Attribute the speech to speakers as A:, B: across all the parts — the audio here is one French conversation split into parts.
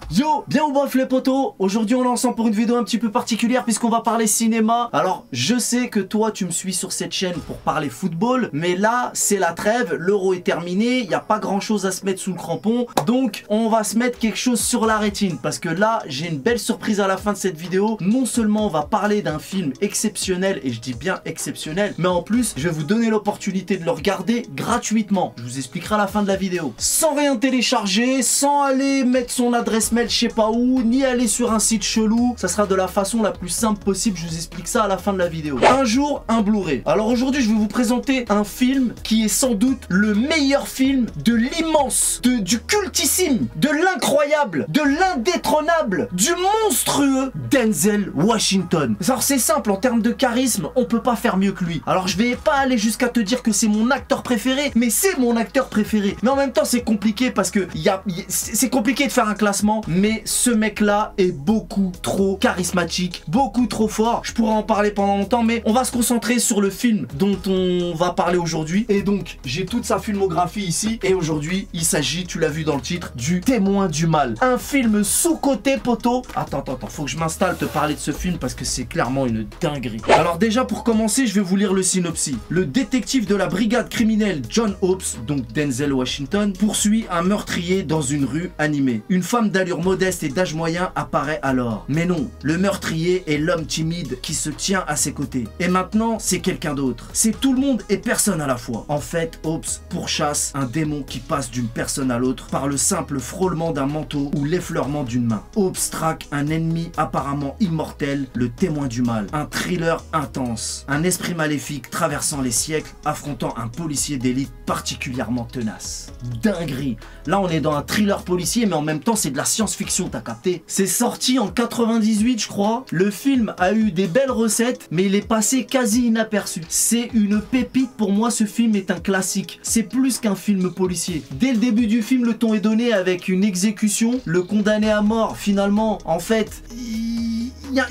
A: Yo, bien ou bof les potos. Aujourd'hui on est ensemble pour une vidéo un petit peu particulière puisqu'on va parler cinéma. Alors je sais que toi tu me suis sur cette chaîne pour parler football, mais là c'est la trêve, l'euro est terminé, il n'y a pas grand chose à se mettre sous le crampon. Donc on va se mettre quelque chose sur la rétine parce que là j'ai une belle surprise à la fin de cette vidéo. Non seulement on va parler d'un film exceptionnel, et je dis bien exceptionnel, mais en plus je vais vous donner l'opportunité de le regarder gratuitement. Je vous expliquerai à la fin de la vidéo. Sans rien télécharger, sans aller mettre son adresse mail je sais pas où, ni aller sur un site chelou. Ça sera de la façon la plus simple possible, je vous explique ça à la fin de la vidéo. Un jour, un Blu-ray. Alors aujourd'hui je vais vous présenter un film qui est sans doute le meilleur film de l'immense, du cultissime, de l'incroyable, de l'indétrônable, du monstrueux Denzel Washington. Alors c'est simple, en termes de charisme, on peut pas faire mieux que lui. Alors je vais pas aller jusqu'à te dire que c'est mon acteur préféré, mais c'est mon acteur préféré. Mais en même temps c'est compliqué parce que c'est compliqué de faire un classement, mais ce mec là est beaucoup trop charismatique, beaucoup trop fort. Je pourrais en parler pendant longtemps, mais on va se concentrer sur le film dont on va parler aujourd'hui. Et donc j'ai toute sa filmographie ici, et aujourd'hui il s'agit, tu l'as vu dans le titre, du Témoin du Mal. Un film sous-coté, poteau. Attends, faut que je m'installe te parler de ce film parce que c'est clairement une dinguerie. Alors déjà pour commencer je vais vous lire le synopsis. Le détective de la brigade criminelle John Hobbs, donc Denzel Washington, poursuit un meurtrier dans une rue animée. Une femme d'allure modeste et d'âge moyen apparaît alors. Mais non, le meurtrier est l'homme timide qui se tient à ses côtés. Et maintenant, c'est quelqu'un d'autre. C'est tout le monde et personne à la fois. En fait, Hobbs pourchasse un démon qui passe d'une personne à l'autre par le simple frôlement d'un manteau ou l'effleurement d'une main. Hobbs traque un ennemi apparemment immortel, le Témoin du Mal. Un thriller intense. Un esprit maléfique traversant les siècles, affrontant un policier d'élite particulièrement tenace. Dinguerie. Là, on est dans un thriller policier, mais en même temps, c'est de la science-fiction, t'as capté? C'est sorti en 98, je crois. Le film a eu des belles recettes, mais il est passé quasi inaperçu. C'est une pépite pour moi, ce film est un classique. C'est plus qu'un film policier. Dès le début du film, le ton est donné avec une exécution. Le condamné à mort, finalement, en fait,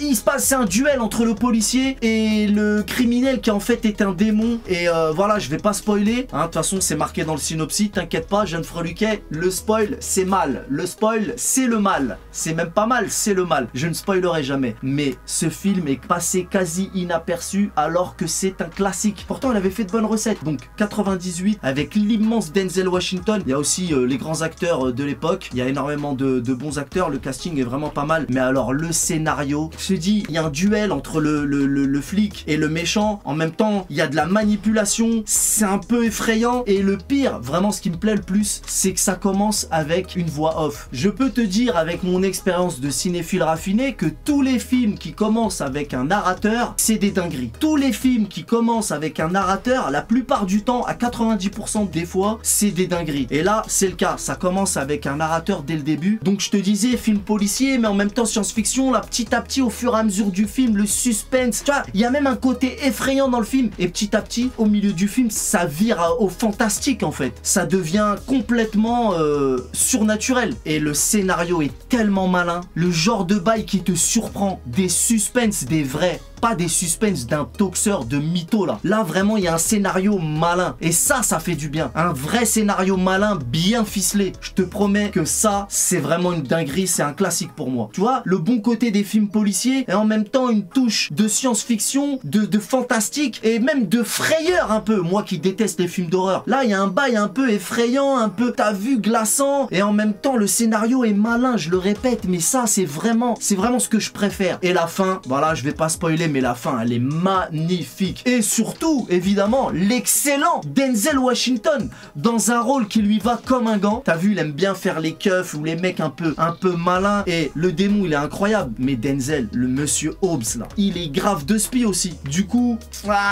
A: il se passe, c'est un duel entre le policier et le criminel qui en fait est un démon. Et voilà, je vais pas spoiler, hein, de toute façon c'est marqué dans le synopsis, t'inquiète pas, jeune freluquet, le spoil c'est mal, le spoil c'est le mal, c'est même pas mal, c'est le mal, je ne spoilerai jamais. Mais ce film est passé quasi inaperçu alors que c'est un classique. Pourtant il avait fait de bonnes recettes. Donc 98 avec l'immense Denzel Washington, il y a aussi les grands acteurs de l'époque, il y a énormément de bons acteurs, le casting est vraiment pas mal. Mais alors le scénario, je te dis, il y a un duel entre le flic et le méchant. En même temps, il y a de la manipulation. C'est un peu effrayant. Et le pire, vraiment ce qui me plaît le plus, c'est que ça commence avec une voix off. Je peux te dire avec mon expérience de cinéphile raffiné que tous les films qui commencent avec un narrateur, c'est des dingueries. Tous les films qui commencent avec un narrateur, la plupart du temps, à 90% des fois, c'est des dingueries. Et là, c'est le cas. Ça commence avec un narrateur dès le début. Donc je te disais, film policier, mais en même temps science-fiction, là, petit à petit, au fur et à mesure du film, le suspense, tu vois, il y a même un côté effrayant dans le film, et petit à petit, au milieu du film, ça vire au fantastique en fait, ça devient complètement surnaturel, et le scénario est tellement malin, le genre de bail qui te surprend, des suspens, des vrais, pas des suspens d'un toxeur de mytho là. Là vraiment il y a un scénario malin, et ça fait du bien. Un vrai scénario malin bien ficelé. Je te promets que ça c'est vraiment une dinguerie, c'est un classique pour moi. Tu vois, le bon côté des films policiers et en même temps une touche de science-fiction, de fantastique et même de frayeur un peu. Moi qui déteste les films d'horreur. Là il y a un bail un peu effrayant, un peu t'as vu glaçant, et en même temps le scénario est malin, je le répète, mais ça c'est vraiment ce que je préfère. Et la fin, voilà, je vais pas spoiler, mais la fin elle est magnifique. Et surtout évidemment l'excellent Denzel Washington dans un rôle qui lui va comme un gant. T'as vu, il aime bien faire les keufs ou les mecs un peu malins, et le démon il est incroyable. Mais Denzel, le monsieur Hobbs là, il est grave de spi aussi. Du coup,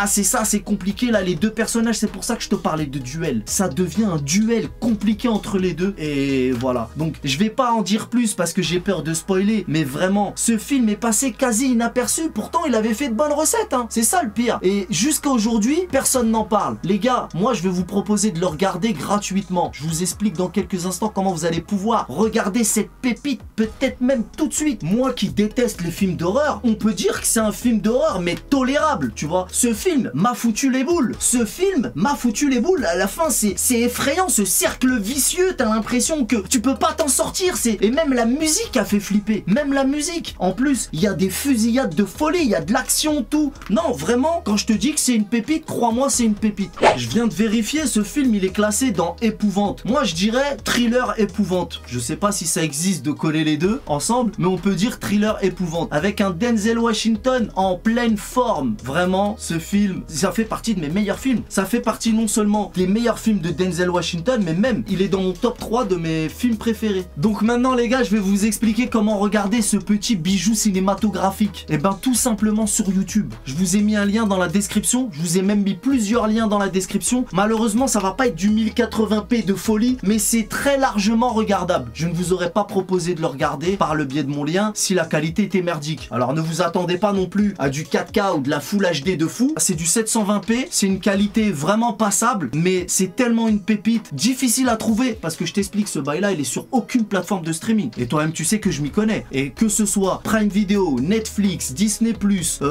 A: c'est ça, c'est compliqué là les deux personnages, c'est pour ça que je te parlais de duel. Ça devient un duel compliqué entre les deux, et voilà. Donc je vais pas en dire plus parce que j'ai peur de spoiler, mais vraiment ce film est passé quasi inaperçu. Pourtant il avait j'ai fait de bonnes recettes, hein. C'est ça le pire. Et jusqu'à aujourd'hui, personne n'en parle. Les gars, moi je vais vous proposer de le regarder gratuitement. Je vous explique dans quelques instants comment vous allez pouvoir regarder cette pépite, peut-être même tout de suite. Moi qui déteste les films d'horreur, on peut dire que c'est un film d'horreur, mais tolérable, tu vois. Ce film m'a foutu les boules. Ce film m'a foutu les boules. À la fin, c'est effrayant, ce cercle vicieux. T'as l'impression que tu peux pas t'en sortir. Et même la musique a fait flipper. Même la musique. En plus, il y a des fusillades de folie, il y a de l'action, tout. Non, vraiment, quand je te dis que c'est une pépite, crois-moi, c'est une pépite. Je viens de vérifier, ce film, il est classé dans épouvante. Moi, je dirais thriller épouvante. Je sais pas si ça existe de coller les deux ensemble, mais on peut dire thriller épouvante. Avec un Denzel Washington en pleine forme. Vraiment, ce film, ça fait partie de mes meilleurs films. Ça fait partie non seulement des meilleurs films de Denzel Washington, mais même, il est dans mon top 3 de mes films préférés. Donc maintenant, les gars, je vais vous expliquer comment regarder ce petit bijou cinématographique. Et ben, tout simplement sur YouTube. Je vous ai mis un lien dans la description. Je vous ai même mis plusieurs liens dans la description. Malheureusement, ça va pas être du 1080p de folie, mais c'est très largement regardable. Je ne vous aurais pas proposé de le regarder par le biais de mon lien si la qualité était merdique. Alors ne vous attendez pas non plus à du 4K ou de la Full HD de fou. C'est du 720p, c'est une qualité vraiment passable, mais c'est tellement une pépite difficile à trouver parce que je t'explique, ce bail là il est sur aucune plateforme de streaming. Et toi-même tu sais que je m'y connais. Et que ce soit Prime Video, Netflix, Disney+,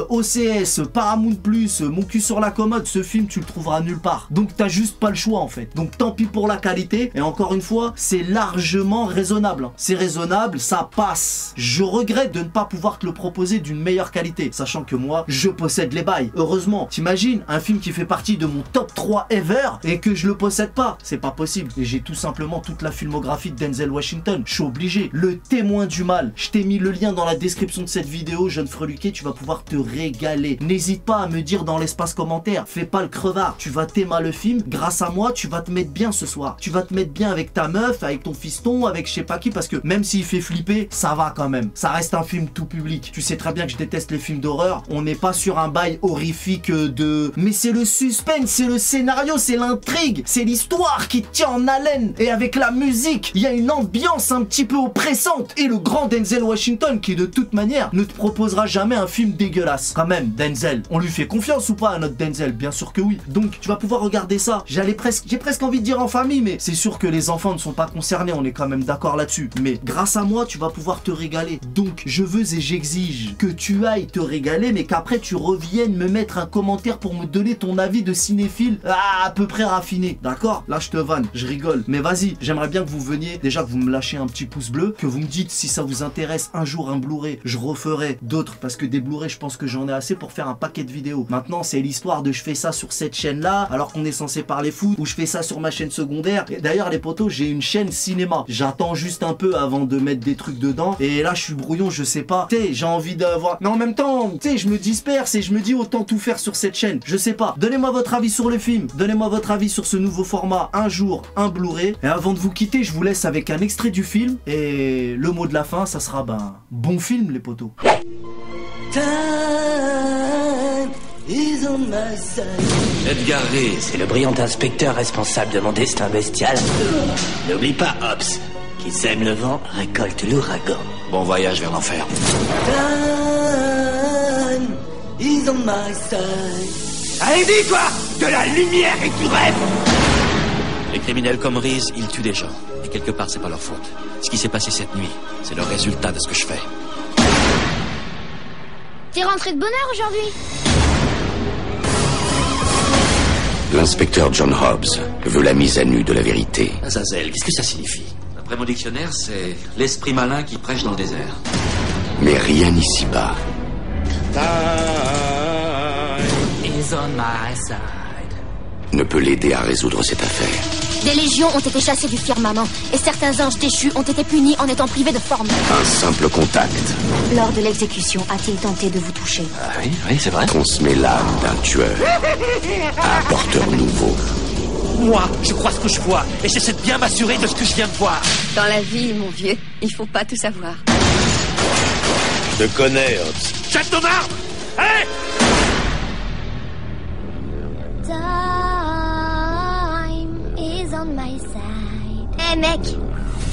A: OCS, Paramount+, Mon cul sur la commode, ce film tu le trouveras nulle part. Donc t'as juste pas le choix en fait. Donc tant pis pour la qualité. Et encore une fois, c'est largement raisonnable. C'est raisonnable, ça passe. Je regrette de ne pas pouvoir te le proposer d'une meilleure qualité, sachant que moi, je possède les bails. Heureusement, t'imagines un film qui fait partie de mon top 3 ever et que je le possède pas. C'est pas possible. Et j'ai tout simplement toute la filmographie de Denzel Washington. Je suis obligé. Le Témoin du mal. Je t'ai mis le lien dans la description de cette vidéo, jeune freluqué, tu vas pouvoir te régaler. N'hésite pas à me dire dans l'espace commentaire. Fais pas le crevard. Tu vas t'aimer le film. Grâce à moi, tu vas te mettre bien ce soir. Tu vas te mettre bien avec ta meuf, avec ton fiston, avec je sais pas qui, parce que même s'il fait flipper, ça va quand même. Ça reste un film tout public. Tu sais très bien que je déteste les films d'horreur. On n'est pas sur un bail horrifique de... Mais c'est le suspense, c'est le scénario, c'est l'intrigue, c'est l'histoire qui tient en haleine. Et avec la musique, il y a une ambiance un petit peu oppressante. Et le grand Denzel Washington qui de toute manière ne te proposera jamais un film dégueulasse. Quand même, Denzel, on lui fait confiance ou pas à notre Denzel? Bien sûr que oui. Donc tu vas pouvoir regarder ça. J'ai presque envie de dire en famille, mais c'est sûr que les enfants ne sont pas concernés, on est quand même d'accord là-dessus. Mais grâce à moi, tu vas pouvoir te régaler. Donc je veux et j'exige que tu ailles te régaler, mais qu'après tu reviennes me mettre un commentaire pour me donner ton avis de cinéphile à peu près raffiné. D'accord? Là je te vanne, je rigole. Mais vas-y, j'aimerais bien que vous veniez, déjà que vous me lâchez un petit pouce bleu, que vous me dites si ça vous intéresse un jour un Blu-ray. Je referai d'autres parce que des Blu-ray, je pense que j'en ai assez pour faire un paquet de vidéos. Maintenant, c'est l'histoire de je fais ça sur cette chaîne-là, alors qu'on est censé parler foot, ou je fais ça sur ma chaîne secondaire. Et d'ailleurs, les potos, j'ai une chaîne cinéma. J'attends juste un peu avant de mettre des trucs dedans. Et là, je suis brouillon, je sais pas. Tu sais, j'ai envie d'avoir... Mais en même temps, tu sais, je me disperse et je me dis autant tout faire sur cette chaîne. Je sais pas. Donnez-moi votre avis sur le film. Donnez-moi votre avis sur ce nouveau format. Un jour, un Blu-ray. Et avant de vous quitter, je vous laisse avec un extrait du film. Et le mot de la fin, ça sera bon film, les potos.
B: Edgar Reese, c'est le brillant inspecteur responsable de mon destin bestial. N'oublie pas, Hobbs, qui sème le vent, récolte l'ouragan. Bon voyage vers l'enfer. Allez, dis, toi, de la lumière et du rêve. Les criminels comme Reese, ils tuent des gens. Et quelque part, c'est pas leur faute. Ce qui s'est passé cette nuit, c'est le résultat de ce que je fais.
C: T'es rentré de bonne heure aujourd'hui?
D: L'inspecteur John Hobbs veut la mise à nu de la vérité.
B: Azazel, qu'est-ce que ça signifie? D'après mon dictionnaire, c'est l'esprit malin qui prêche dans le désert.
D: Mais rien ici-bas
B: Is on my side.
D: ne peut l'aider à résoudre cette affaire.
C: Des légions ont été chassées du firmament et certains anges déchus ont été punis en étant privés de forme.
D: Un simple contact
C: Lors de l'exécution, a-t-il tenté de vous toucher?
B: Ah oui, c'est vrai.
D: transmet l'âme d'un tueur à un porteur nouveau.
B: Moi, je crois ce que je vois et j'essaie de bien m'assurer de ce que je viens de voir.
E: Dans la vie, mon vieux, il faut pas tout savoir.
D: Je te connais, Hobbs.
B: Jette ton arme! Allez!
C: Time is on my side. Eh mec! Eh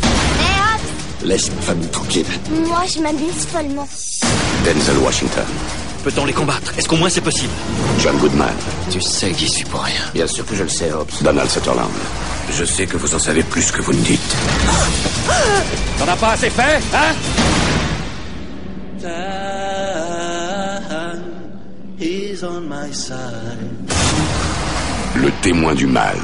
C: hop!
D: Laisse ma famille tranquille.
C: Moi je m'amuse follement.
D: Denzel Washington.
B: Peut-on les combattre? Est-ce qu'au moins c'est possible?
D: John Goodman.
B: Tu sais que j'y suis pour rien.
D: Bien sûr que je le sais, Hobbs. Donald Sutherland. Je sais que vous en savez plus que vous ne dites.
B: T'en as pas assez fait, hein?
D: Le témoin du mal.